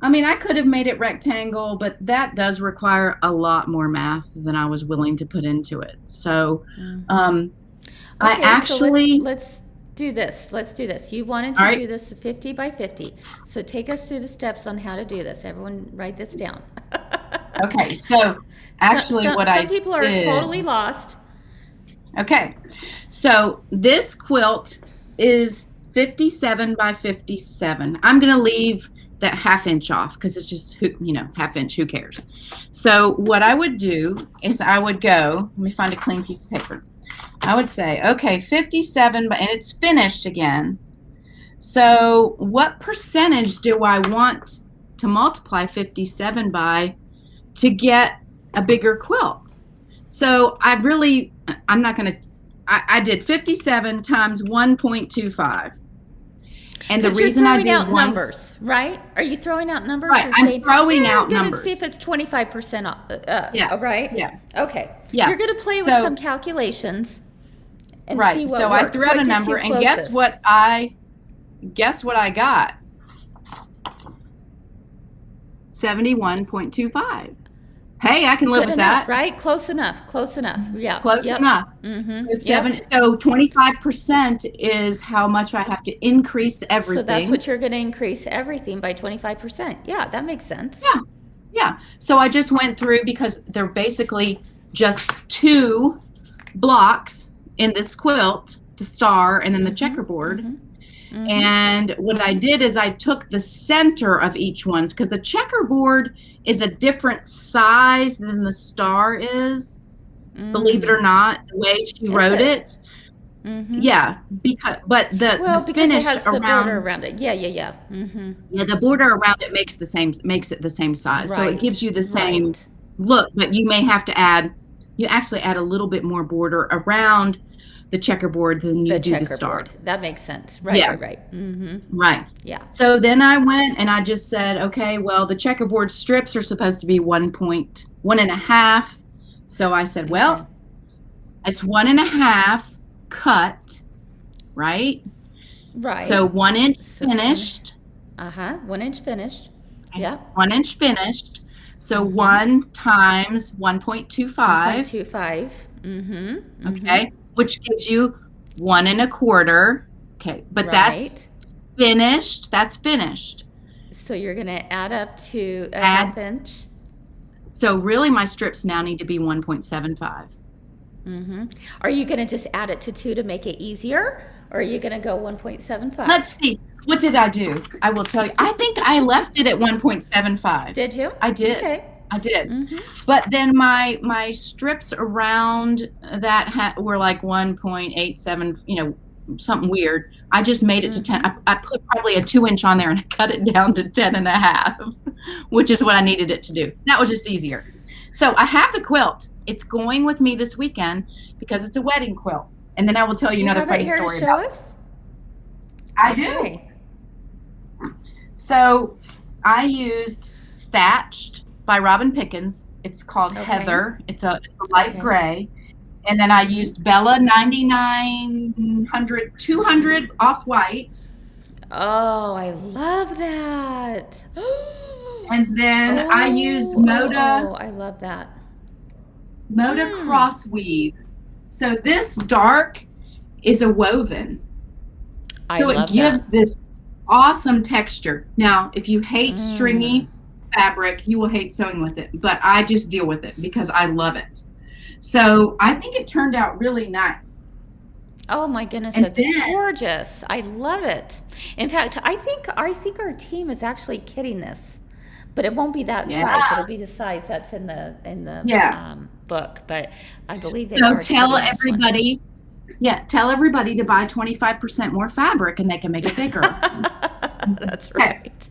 I mean, I could have made it rectangle, but that does require a lot more math than I was willing to put into it. So, I actually. So let's do this. Let's do this. You wanted to do this 50 by 50. So take us through the steps on how to do this. Everyone write this down. Okay, so actually some people are totally lost. Okay, so this quilt is 57 by 57. I'm going to leave that ½ inch off because it's just, ½ inch, who cares? So what I would do is I would go, let me find a clean piece of paper. I would say, okay, 57, and it's finished again. So what percentage do I want to multiply 57 by to get a bigger quilt? So I did 57 times 1.25. And the reason I did numbers, right? Are you throwing out numbers? Right, I'm throwing out numbers. I'm going to see if it's 25% off. Yeah. Right? Yeah. Okay. Yeah. You're going to play with some calculations and see what so works. I threw out a number, and guess what I got? 71.25. Hey, I can live with that. Right? Close enough. Yeah. Close enough. Mm-hmm. So 25% is how much I have to increase everything. So that's what you're going to increase everything by 25%. Yeah, that makes sense. Yeah. So I just went through because they're basically just two blocks in this quilt, the star and then the checkerboard. Mm-hmm. And what I did is I took the center of each one because the checkerboard is a different size than the star is. Believe it or not, the way she wrote it. Mm-hmm. Yeah, but the finish it has the border around it. Yeah. Mm-hmm. Yeah, the border around it makes it the same size, so it gives you the same look. But you may have to add a little bit more border around the checkerboard than you do the star. That makes sense. Right. Mm-hmm. Right. Yeah. So then I went and I just said, okay, well, the checkerboard strips are supposed to be 1.1.5. So I said, well, it's 1.5 cut, right? Right. So 1 inch finished. 1 inch finished. Yeah. 1 inch finished. So 1 times 1.25. 1.25. Mm-hmm. Okay. Which gives you 1 1/4. Okay. But that's finished. That's finished. So you're going to add up to a ½ inch. So really my strips now need to be 1.75. Mm-hmm. Are you going to just add it to 2 to make it easier? Or are you going to go 1.75? Let's see. What did I do? I will tell you. I think I left it at 1.75. Did you? I did. Okay. I did. Mm-hmm. But then my strips around that were like 1.87, something weird. I just made it to 10. I put probably a 2-inch on there and I cut it down to 10 and a half, which is what I needed it to do. That was just easier. So I have the quilt. It's going with me this weekend because it's a wedding quilt. And then I will tell you another funny story about it. I do. So I used Thatched by Robin Pickens. It's called Heather. It's a light gray. And then I used Bella 9900 200 off-white. Oh, I love that. And then I used Moda. Oh, I love that. Moda cross weave. So this dark is a woven. So it gives this awesome texture. Now, if you hate stringy fabric, you will hate sewing with it. But I just deal with it because I love it. So I think it turned out really nice. Oh my goodness, that's gorgeous. I love it. In fact, I think our team is actually kidding this. But it won't be that size. It'll be the size that's in the book. But I believe they are. So tell everybody to buy 25% more fabric and they can make it bigger. That's right.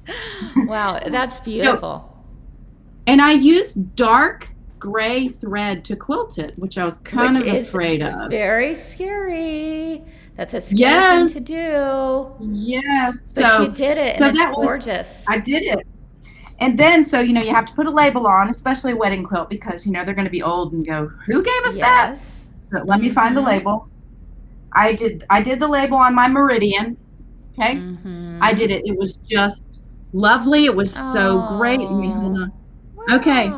Wow, that's beautiful. And I used dark gray thread to quilt it, which I was kind of afraid of. Very scary. That's a scary thing to do. Yes. But you did it, and it's gorgeous. I did it. And then, so, you have to put a label on, especially a wedding quilt, because, they're going to be old and go, who gave us that? So let me find the label. I did the label on my Meridian. Okay. I did it. It was just lovely. It was so great. Okay.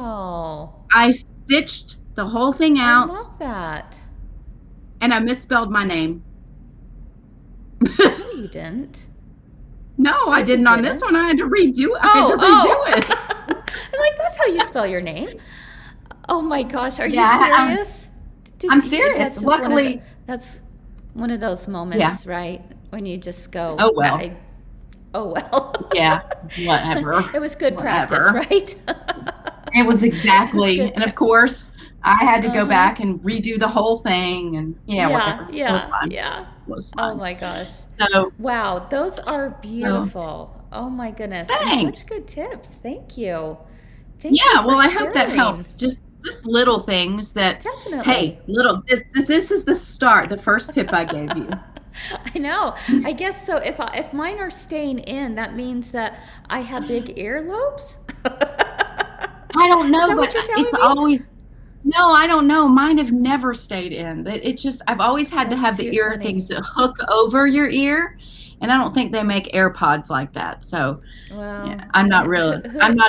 I stitched the whole thing out. I love that. And I misspelled my name. No, you didn't. No, I didn't on this one. I had to redo it. I had to redo it. I'm like, that's how you spell your name. Oh my gosh, are you serious? I'm serious. Luckily, that's one of those moments, right? When you just go, oh well. Yeah, whatever. It was good practice, right? It was exactly. And of course, I had to go back and redo the whole thing. And whatever. It was fun. Yeah. It was fun. Oh my gosh. So, wow, those are beautiful. Oh my goodness. Thanks. Such good tips. Thank you. Well, I hope that helps. Just little things that, definitely. Hey, this is the start, the first tip I gave you. I know. I guess so. If mine are staying in, that means that I have big earlobes. I don't know, but it's always. No, I don't know. Mine have never stayed in. I've always had to have the ear things that hook over your ear, and I don't think they make AirPods like that. So, I'm not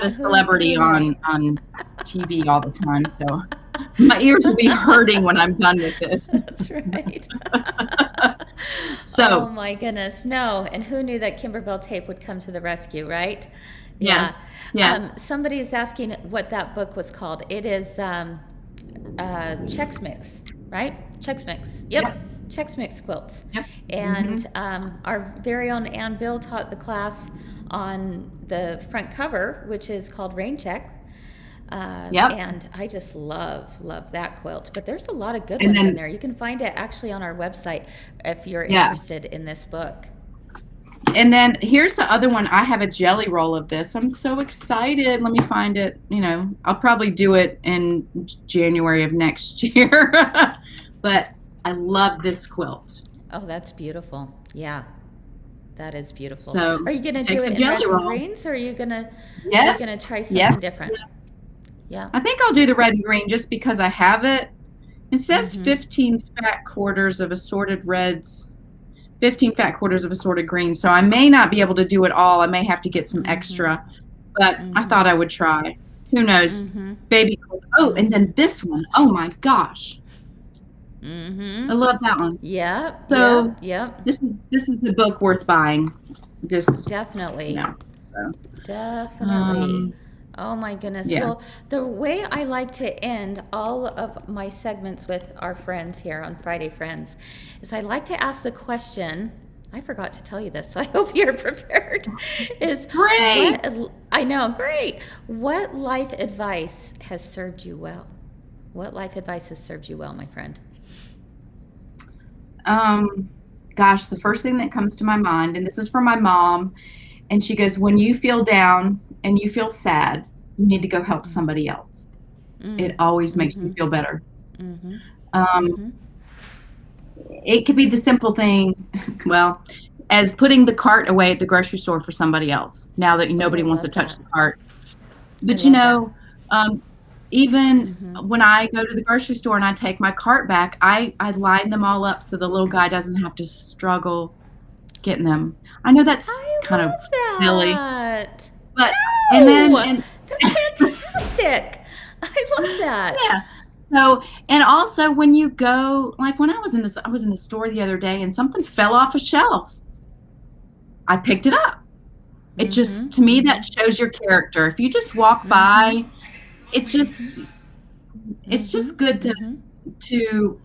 a celebrity on TV all the time. So, my ears will be hurting when I'm done with this. That's right. So, oh my goodness, no! And who knew that Kimberbell tape would come to the rescue, right? Yes. Somebody is asking what that book was called. It is Chex Mix, right? Chex Mix. Yep. Chex Mix Quilts. Yep. And our very own Ann Bill taught the class on the front cover, which is called Rain Check. And I just love that quilt. But there's a lot of good ones in there. You can find it actually on our website if you're interested in this book. And then here's the other one. I have a jelly roll of this. I'm so excited. Let me find it. I'll probably do it in January of next year. But I love this quilt. Oh, that's beautiful. Yeah. That is beautiful. So are you going to do it in reds and greens, or are you going to try something different? Yes. Yeah. I think I'll do the red and green just because I have it. It says 15 fat quarters of assorted reds, 15 fat quarters of assorted greens. So I may not be able to do it all. I may have to get some extra, but I thought I would try. Who knows? Baby. Oh, and then this one. Oh my gosh. I love that one. Yeah. So this is the book worth buying. Just definitely. So. Definitely. Oh my goodness. Yeah. Well, the way I like to end all of my segments with our friends here on Friday Friends is I like to ask the question. I forgot to tell you this, so I hope you're prepared. Is Great. I know, great. What life advice has served you well? What life advice has served you well, my friend? Gosh, the first thing that comes to my mind, and this is from my mom, and she goes, when you feel down and you feel sad, you need to go help somebody else. It always makes you feel better. It could be the simple thing, well, as putting the cart away at the grocery store for somebody else, now that nobody wants to touch the cart. But even when I go to the grocery store and I take my cart back, I line them all up so the little guy doesn't have to struggle getting them. I know that's kind of silly, but that's fantastic. I love that. Yeah. So, and also when you go, like when I was in a store the other day and something fell off a shelf, I picked it up. It just, to me, that shows your character. If you just walk by, it's just good to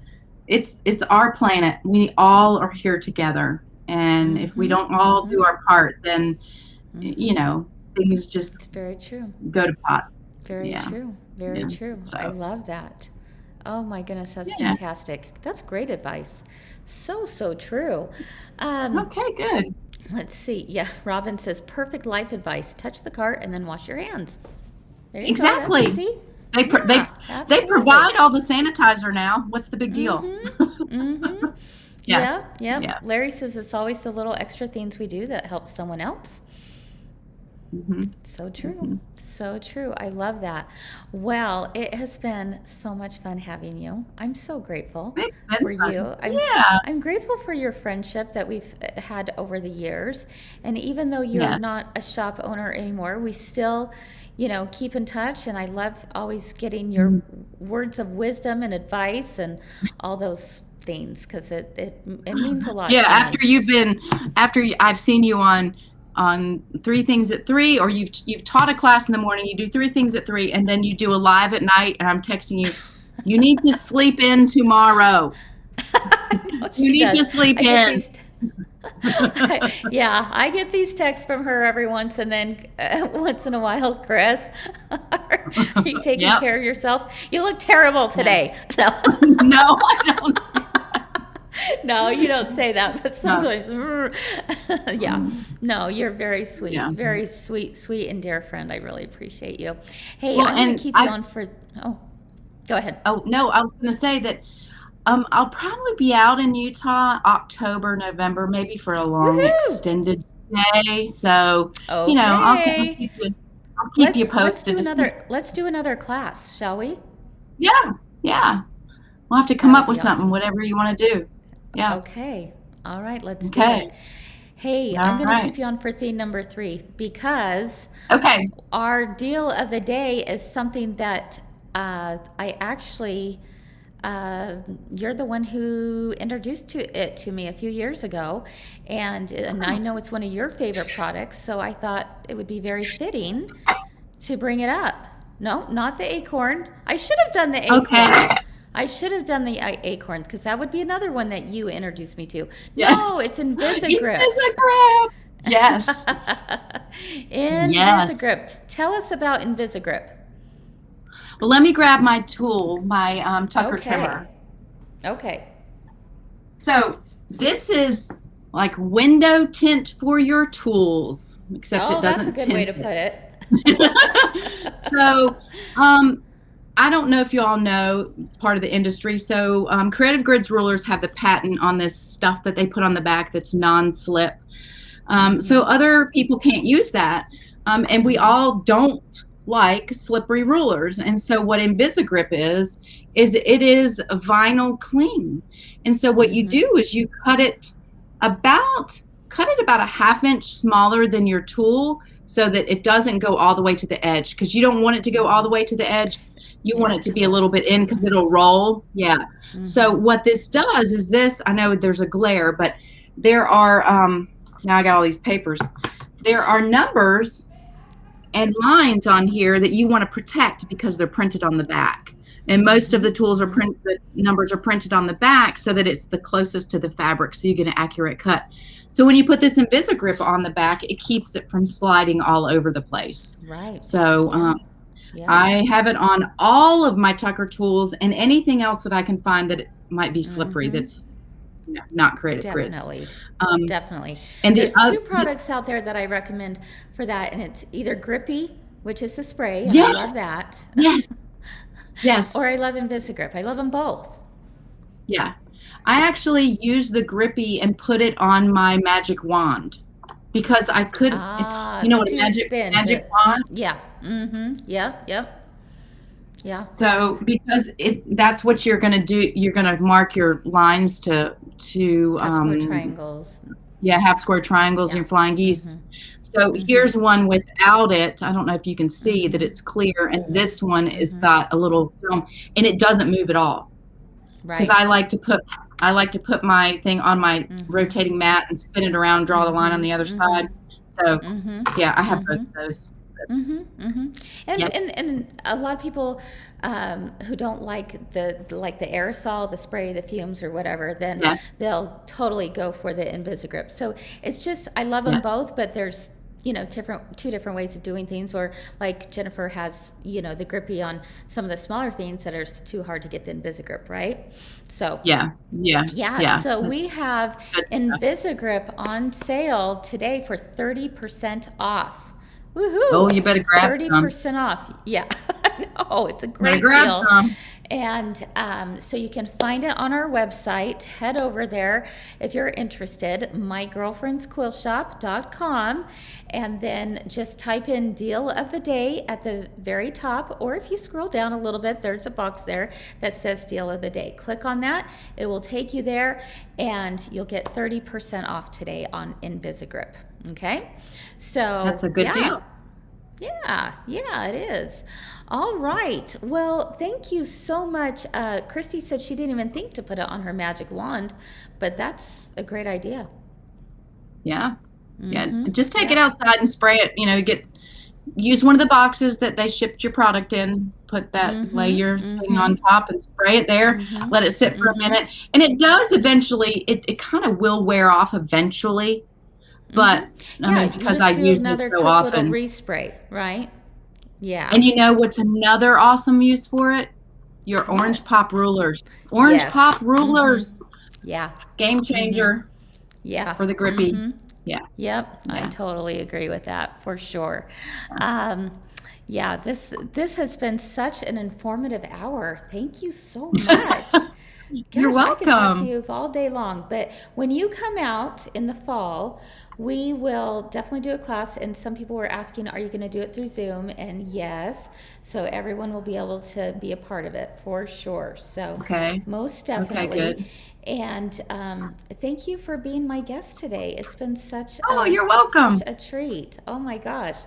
it's our planet. We all are here together. And if we don't all do our part, then, things just it's very true. Go to pot. Very true. Very true. So. I love that. Oh my goodness, that's fantastic. That's great advice. So true. Okay, good. Let's see. Yeah, Robin says perfect life advice. Touch the cart and then wash your hands. There you Exactly. go. That's easy. They provide all the sanitizer now. What's the big deal? Yeah. Larry says it's always the little extra things we do that help someone else. So true. So true. I love that. Well, it has been so much fun having you. I'm so grateful for you. I'm grateful for your friendship that we've had over the years. And even though you're not a shop owner anymore, we still, keep in touch. And I love always getting your words of wisdom and advice and all those things because it means a lot. Yeah, after I've seen you on 3 Things at 3, or you've taught a class in the morning, you do 3 things at 3, and then you do a live at night, and I'm texting you need to sleep in tomorrow. You need to sleep in. I get these texts from her every once, and then once in a while, Chris, are you taking care of yourself? You look terrible today. No, I don't. No, you don't say that, but sometimes, No, you're very sweet, very sweet and dear friend. I really appreciate you. Hey, I'm going to keep you on for, go ahead. Oh, no, I was going to say that I'll probably be out in Utah October, November, maybe for a long extended stay. So, I'll keep you posted. Let's do another class, shall we? Yeah. We'll have to come up with something, whatever you want to do. Yeah. Okay. All right. Let's do it. Hey, I'm going to keep you on for theme number 3 because our deal of the day is something that I actually, you're the one who introduced it to me a few years ago, and I know it's one of your favorite products, so I thought it would be very fitting to bring it up. No, not the acorn. I should have done the acorn. Okay. I should have done the acorn because that would be another one that you introduced me to. No, it's Invisigrip. Yes. Invisigrip. Tell us about Invisigrip. Well, let me grab my tool, my Tucker trimmer. Okay. So this is like window tint for your tools, except it doesn't tint. That's a good way to put it. So, I don't know if you all know part of the industry. So Creative Grids rulers have the patent on this stuff that they put on the back that's non-slip. So other people can't use that. And we all don't like slippery rulers. And so what Invisigrip is it is a vinyl cling. And so what you do is you cut it about a half inch smaller than your tool so that it doesn't go all the way to the edge, because you don't want it to go all the way to the edge. You want it to be a little bit in because it'll roll. Yeah. So what this does is this, I know there's a glare, but there are, now I got all these papers. There are numbers and lines on here that you want to protect because they're printed on the back. And most of the tools are printed, the numbers are printed on the back so that it's the closest to the fabric, so you get an accurate cut. So when you put this Invisigrip on the back, it keeps it from sliding all over the place. Right. So Yeah. I have it on all of my Tucker tools and anything else that I can find that it might be slippery, that's not created Definitely. grits. Definitely. And There's two products out there that I recommend for that, and it's either Grippy, which is the spray, and I love that. Yes. Yes. Or I love Invisigrip. I love them both. Yeah. I actually use the Grippy and put it on my magic wand because I couldn't, it's, you know what a magic wand? Yeah. Yep. Yeah. So because that's what you're going to do. You're going to mark your lines to half square triangles. Yeah, half square triangles and flying geese. So here's one without it. I don't know if you can see that it's clear, and this one is got a little film, and it doesn't move at all. Right. Because I like to put my thing on my rotating mat and spin it around, draw the line on the other side. So yeah, I have both of those. And a lot of people who don't like the aerosol, the spray, the fumes or whatever, then they'll totally go for the Invisigrip. So it's just, I love them both, but there's two different ways of doing things. Or like Jennifer has the Grippy on some of the smaller things that are too hard to get the Invisigrip, right? So yeah. So we have Invisigrip on sale today for 30% off. Woohoo! Oh, you better grab 30% off. Yeah, I know. It's a great deal. And so you can find it on our website. Head over there if you're interested, mygirlfriendsquiltshop.com, and then just type in deal of the day at the very top, or if you scroll down a little bit, there's a box there that says deal of the day. Click on that. It will take you there, and you'll get 30% off today on Invisigrip. Okay? So that's a good deal. Yeah, it is. All right. Well, thank you so much. Christy said she didn't even think to put it on her magic wand, but that's a great idea. Yeah. Just take it outside and spray it. Use one of the boxes that they shipped your product in. Put that layer thing on top and spray it there. Let it sit for a minute, and it does eventually. It kind of will wear off eventually. But I mean, because I use this so often. Little respray, right? Yeah. And what's another awesome use for it? Your orange pop rulers. Pop rulers. Yeah. Game changer. Yeah. For the Grippy. Yeah. Yep. I totally agree with that for sure. This has been such an informative hour. Thank you so much. You're welcome. I could talk to you all day long, but when you come out in the fall, we will definitely do a class. And some people were asking, are you going to do it through Zoom? And yes, so everyone will be able to be a part of it for sure. So most definitely. Okay, good. And thank you for being my guest today. It's been you're welcome. Such a treat. Oh my gosh.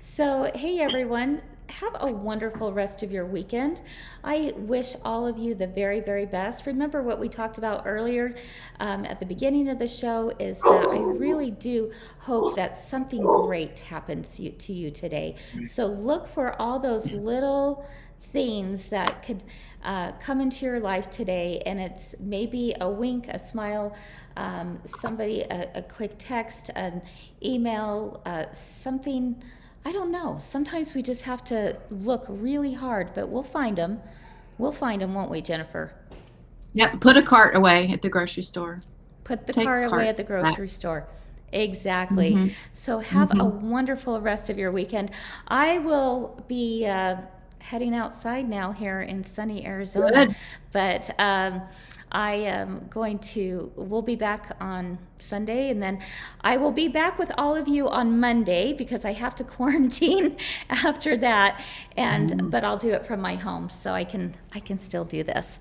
So hey everyone. Have a wonderful rest of your weekend. I wish all of you the very, very best. Remember what we talked about earlier at the beginning of the show is that I really do hope that something great happens to you today. So look for all those little things that could come into your life today, and it's maybe a wink, a smile, somebody, a quick text, an email, something. I don't know. Sometimes we just have to look really hard, but we'll find them. We'll find them, won't we, Jennifer? Yep. Put a cart away at the grocery store. Put the cart away at the grocery store. Exactly. So have a wonderful rest of your weekend. I will be heading outside now here in sunny Arizona. Good. But I am we'll be back on Sunday, and then I will be back with all of you on Monday because I have to quarantine after that. But I'll do it from my home, so I can still do this.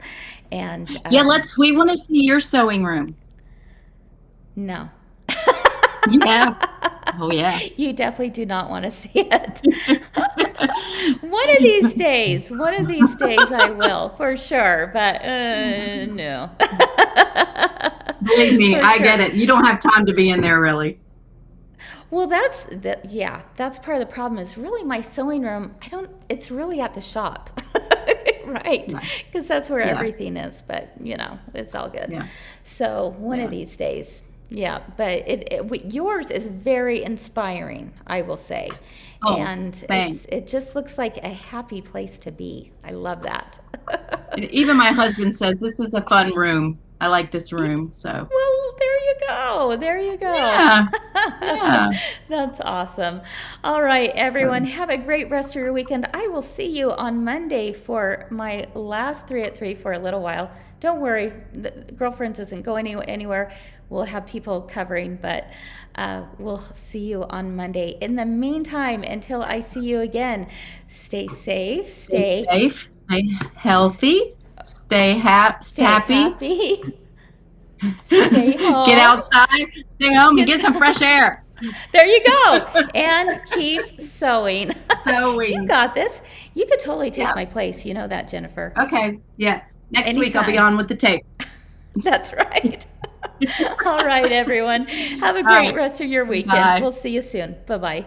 And we want to see your sewing room. No. Yeah. Oh yeah. You definitely do not want to see it. One of these days I will, for sure, but no. Believe me, I get it. You don't have time to be in there, really. Well, that's part of the problem is really my sewing room. It's really at the shop. It Right, Yeah. because that's where Yeah. everything is, but it's all good. Yeah. So one of these days, yeah, but yours is very inspiring, I will say. Oh, And thanks. it just looks like a happy place to be. I love that. And even my husband says this is a fun room. I like this room. So Well, there you go. There you go. yeah, yeah. That's awesome. All right, everyone, have a great rest of your weekend. I will see you on Monday for my last 3 at 3 for a little while. Don't worry, the Girlfriends isn't going anywhere. We'll have people covering, but we'll see you on Monday. In the meantime, until I see you again, stay safe, Stay safe, stay healthy, stay stay happy. happy. Stay home. Get outside, stay home, and get some fresh air. There you go. And keep sewing. Sewing. You got this. You could totally take my place. You know that, Jennifer. Okay. Yeah. Next week I'll be on with the tape. That's right. All right, everyone. Have a great rest of your weekend. Bye. We'll see you soon. Bye-bye.